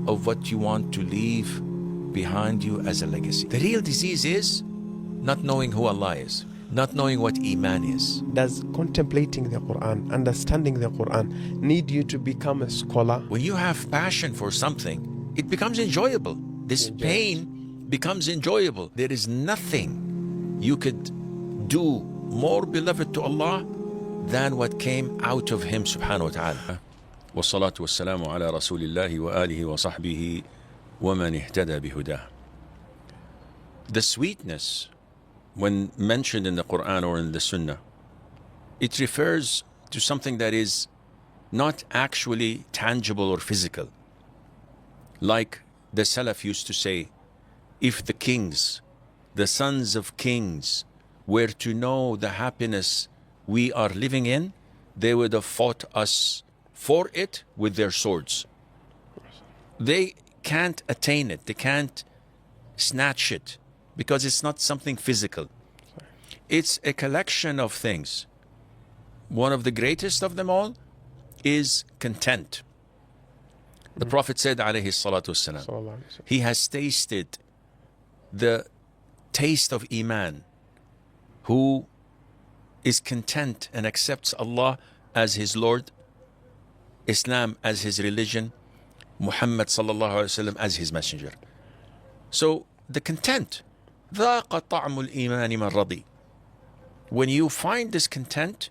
of what you want to leave behind you as a legacy. The real disease is not knowing who Allah is, not knowing what Iman is. Does contemplating the Qur'an, understanding the Qur'an, need you to become a scholar? When you have passion for something, it becomes enjoyable. This pain becomes enjoyable. There is nothing you could do more beloved to Allah than what came out of Him subhanahu wa ta'ala. والصلاة والسلام على رسول الله وآله وصحبه ومن اهتدى بهداه. The sweetness, when mentioned in the Qur'an or in the Sunnah, it refers to something that is not actually tangible or physical. Like the Salaf used to say, if the kings, the sons of kings, were to know the happiness we are living in, they would have fought us for it with their swords. They can't attain it, they can't snatch it, because it's not something physical. It's a collection of things. One of the greatest of them all is content. The Prophet said, alayhi salatu wassalam, he has tasted the taste of Iman, who is content and accepts Allah as his Lord, Islam as his religion, Muhammad sallallahu alaihi wasallam as his messenger. So the content, ذاق طعم الإيمان من رضي. When you find this content,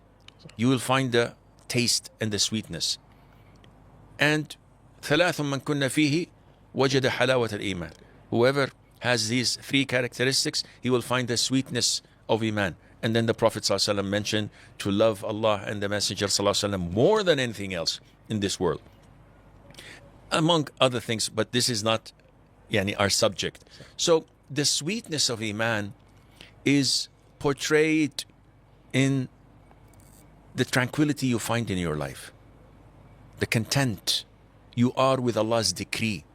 you will find the taste and the sweetness. And ثلاث من كنا فيه وجد حلاوة الإيمان. Whoever has these three characteristics, he will find the sweetness of Iman. And then the Prophet ﷺ mentioned to love Allah and the Messenger ﷺ more than anything else in this world, among other things, but this is not our subject. So the sweetness of Iman is portrayed in the tranquility you find in your life, the content you are with Allah's decree.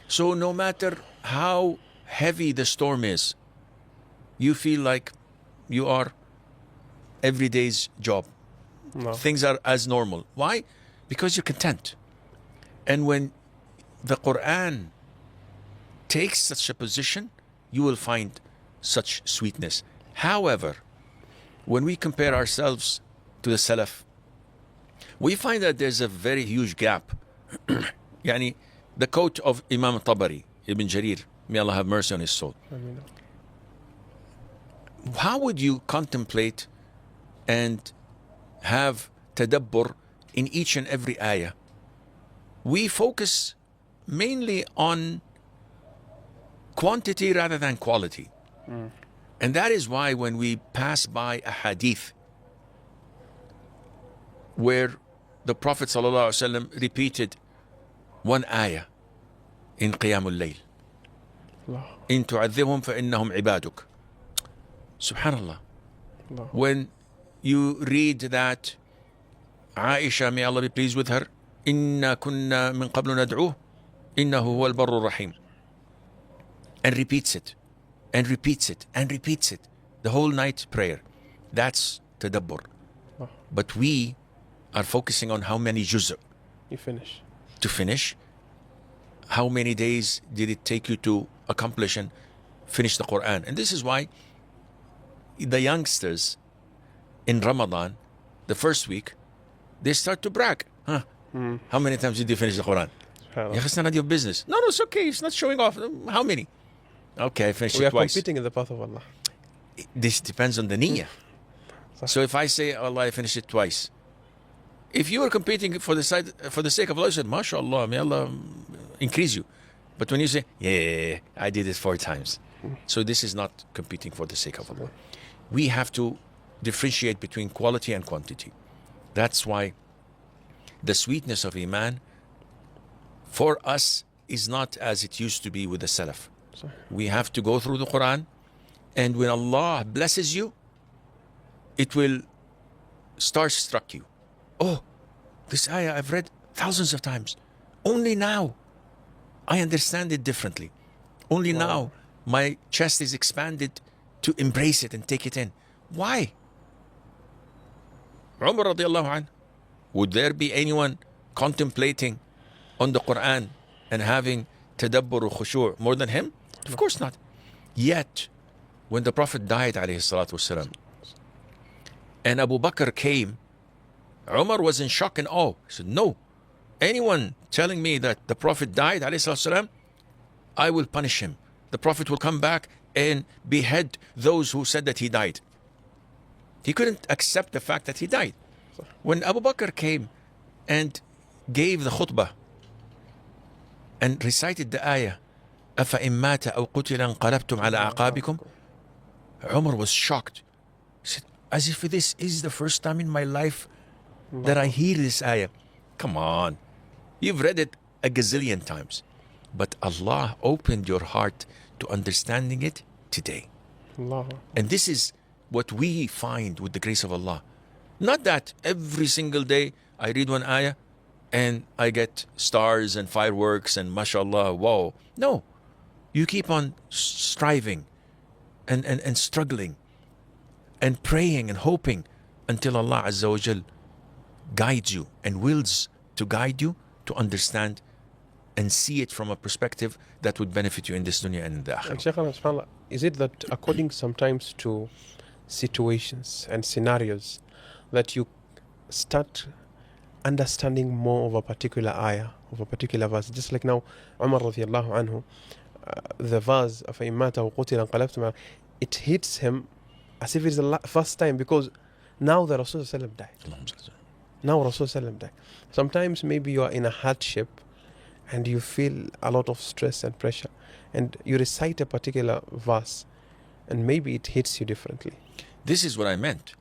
So no matter how heavy the storm is, you feel like you are every day's job. No. Things are as normal. Why? Because you're content. And when the Qur'an takes such a position, you will find such sweetness. However, when we compare ourselves to the Salaf, we find that there's a very huge gap. The quote of Imam Tabari, Ibn Jarir, may Allah have mercy on his soul. Ameen. How would you contemplate and have tadabbur in each and every ayah? We focus mainly on quantity rather than quality. And that is why when we pass by a hadith where the Prophet ﷺ repeated one ayah in Qiyamul Layl, إن تعذبهم فإنهم عبادك. Subhanallah. When you read that Aisha, may Allah be pleased with her, إنا كنا من قبل ندعوه إنه هو البر الرحيم, and repeats it and repeats it and repeats it the whole night prayer, that's tadabbur. But we are focusing on how many juz' You finish. to finish. How many days did it take you to accomplish and finish the Quran? And this is why the youngsters in Ramadan, the first week, they start to brag. How many times did you finish the Quran? It's none of your business. No, it's okay. It's not showing off. How many? Okay, I finished We it are twice. competing in the path of Allah. This depends on the niyyah. So if I say, Allah, I finished it twice. If you are competing for the sake of Allah, you said, MashaAllah, may Allah increase you. But when you say, yeah, I did it 4 times. So this is not competing for the sake of Allah. We have to differentiate between quality and quantity. That's why the sweetness of Iman for us is not as it used to be with the Salaf. We have to go through the Quran, and when Allah blesses you, it will starstruck you. Oh, this ayah I've read thousands of times. Only now I understand it differently. Only now my chest is expanded to embrace it and take it in. Why? Umar radiallahu anhu, would there be anyone contemplating on the Quran and having tadabbur khushu' more than him? Of course not. Yet, when the Prophet died, alayhi salatu wasalam, and Abu Bakr came, Umar was in shock and awe. He said, no, anyone telling me that the Prophet died, alayhi salatu wasalam, I will punish him. The Prophet will come back and behead those who said that he died. He couldn't accept the fact that he died. When Abu Bakr came and gave the khutbah and recited the ayah, أَفَإِن مَّاتَ أَوْ قُتِلَ انْقَلَبْتُمْ عَلَىٰ أَعْقَابِكُمْ, Umar was shocked. He said, as if this is the first time in my life that I hear this ayah. Come on. You've read it a gazillion times. But Allah opened your heart to understanding it today. Allah. And this is what we find with the grace of Allah. Not that every single day I read one ayah and I get stars and fireworks and mashallah, wow. No. You keep on striving and struggling and praying and hoping until Allah Azza wa Jal guides you and wills to guide you to understand and see it from a perspective that would benefit you in this dunya and in the And akhirah. Shaykhana, subhanAllah, is it that according sometimes to situations and scenarios that you start understanding more of a particular ayah, of a particular verse? Just like now, Umar radiallahu anhu, the verse of Immata qutila anqalabtum, it hits him as if it's the first time, because now the Rasul sallam died. Now Rasul sallam died. Sometimes maybe you are in a hardship and you feel a lot of stress and pressure, and you recite a particular verse, and maybe it hits you differently. This is what I meant.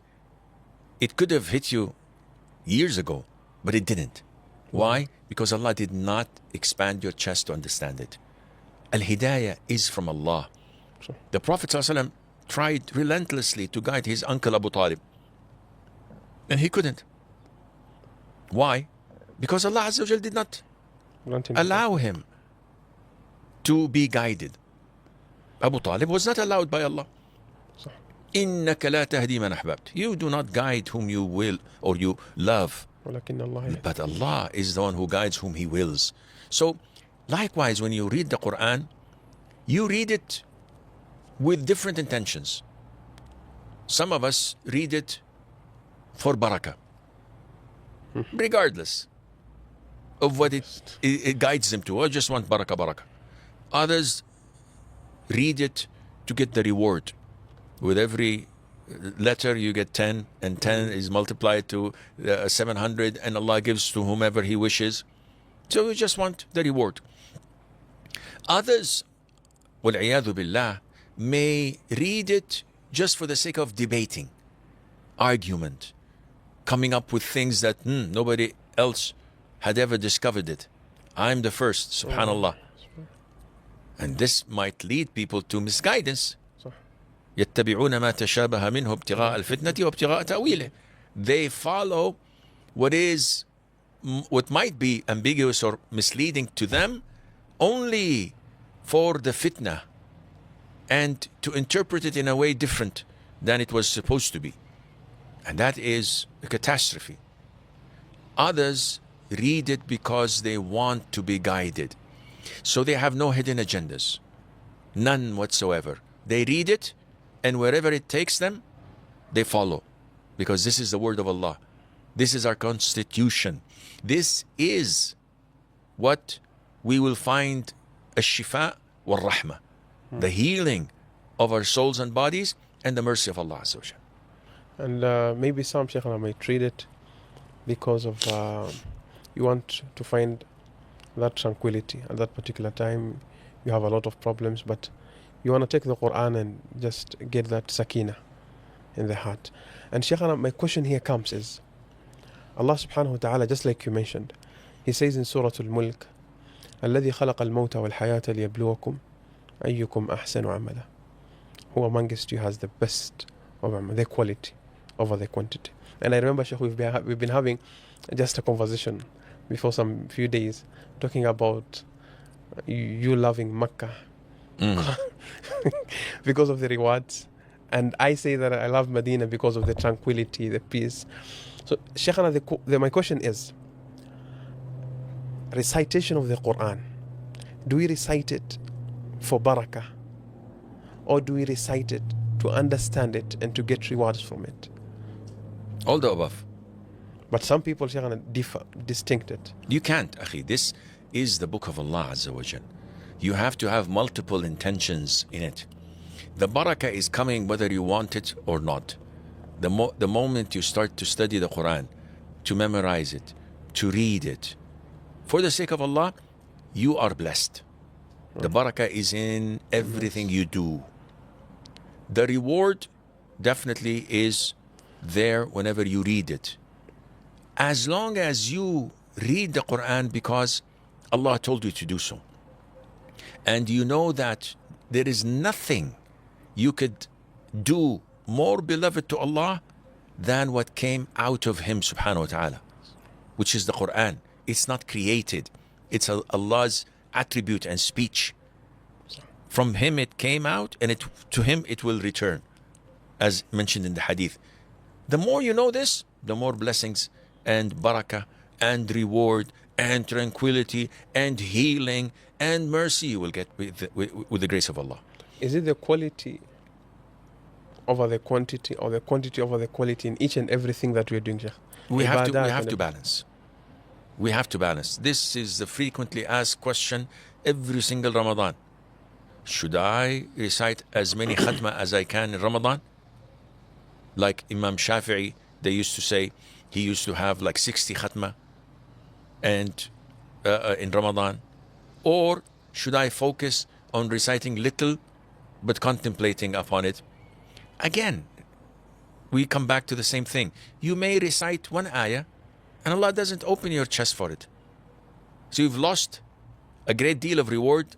It could have hit you years ago, but it didn't. Why? Because Allah did not expand your chest to understand it. Al-Hidayah is from Allah. Sure. The Prophet ﷺ tried relentlessly to guide his uncle Abu Talib, and he couldn't. Why? Because Allah Azza wa Jal did not allow him to be guided. Abu Talib was not allowed by Allah. إِنَّكَ لَا تَهْدِي مَنْ أَحْبَبْتَ. You do not guide whom you will or you love. ولكن الله But Allah is the one who guides whom He wills. So, likewise, when you read the Qur'an, you read it with different intentions. Some of us read it for barakah, regardless of what it guides them to. I just want barakah. Others read it to get the reward. With every letter you get 10, and 10 is multiplied to 700, and Allah gives to whomever He wishes. So we just want the reward. Others, وَالْعِيَاذُ بِاللَّهِ, may read it just for the sake of debating, argument, coming up with things that nobody else had ever discovered it. I'm the first, subhanallah. And this might lead people to misguidance. يتبعون ما تشابه منه ابتغاء الفتنة وابتغاء تأويله. They follow what might be ambiguous or misleading to them only for the fitna and to interpret it in a way different than it was supposed to be. And that is a catastrophe. Others read it because they want to be guided. So they have no hidden agendas. None whatsoever. They read it, and wherever it takes them, they follow. Because this is the word of Allah. This is our constitution. This is what we will find ash-shifa wal-rahmah. The healing of our souls and bodies and the mercy of Allah Azza wa Jal. And maybe some Shaykhana might read it because of you want to find that tranquility at that particular time. You have a lot of problems, but you want to take the Qur'an and just get that sakina in the heart. And Shaykhana, my question here comes is, Allah subhanahu wa ta'ala, just like you mentioned, He says in Surah Al-Mulk, الذي خلق الموت والحياة ليبلوكم أيكم أحسن عملا. Who amongst you has the best of the quality over the quantity. And I remember, Shaykh, we've been having just a conversation before some few days talking about you loving Mecca because of the rewards, and I say that I love Medina because of the tranquility, the peace. So Shaykhana, my question is, recitation of the Qur'an, Do we recite it for barakah, or do we recite it to understand it and to get rewards from it? All the above. But some people, Shaykhana, distinct it. You can't, akhi. This is the book of Allah Azza wa Jal. You have to have multiple intentions in it. The barakah is coming whether you want it or not. The moment you start to study the Qur'an, to memorize it, to read it, for the sake of Allah, you are blessed. The barakah is in everything you do. The reward definitely is there whenever you read it. As long as you read the Qur'an because Allah told you to do so, and you know that there is nothing you could do more beloved to Allah than what came out of Him subhanahu wa ta'ala, which is the Qur'an. It's not created. It's Allah's attribute and speech. From Him it came out, and to Him it will return, as mentioned in the hadith. The more you know this, the more blessings and barakah and reward and tranquility and healing and mercy you will get with the grace of Allah. Is it the quality over the quantity, or the quantity over the quality in each and everything that we're doing, Sheikh? We have to balance. We have to balance. This is the frequently asked question every single Ramadan. Should I recite as many khatma as I can in Ramadan? Like Imam Shafi'i, they used to say he used to have like 60 khatma and in Ramadan. Or should I focus on reciting little but contemplating upon it? Again, we come back to the same thing. You may recite one ayah and Allah doesn't open your chest for it. So you've lost a great deal of reward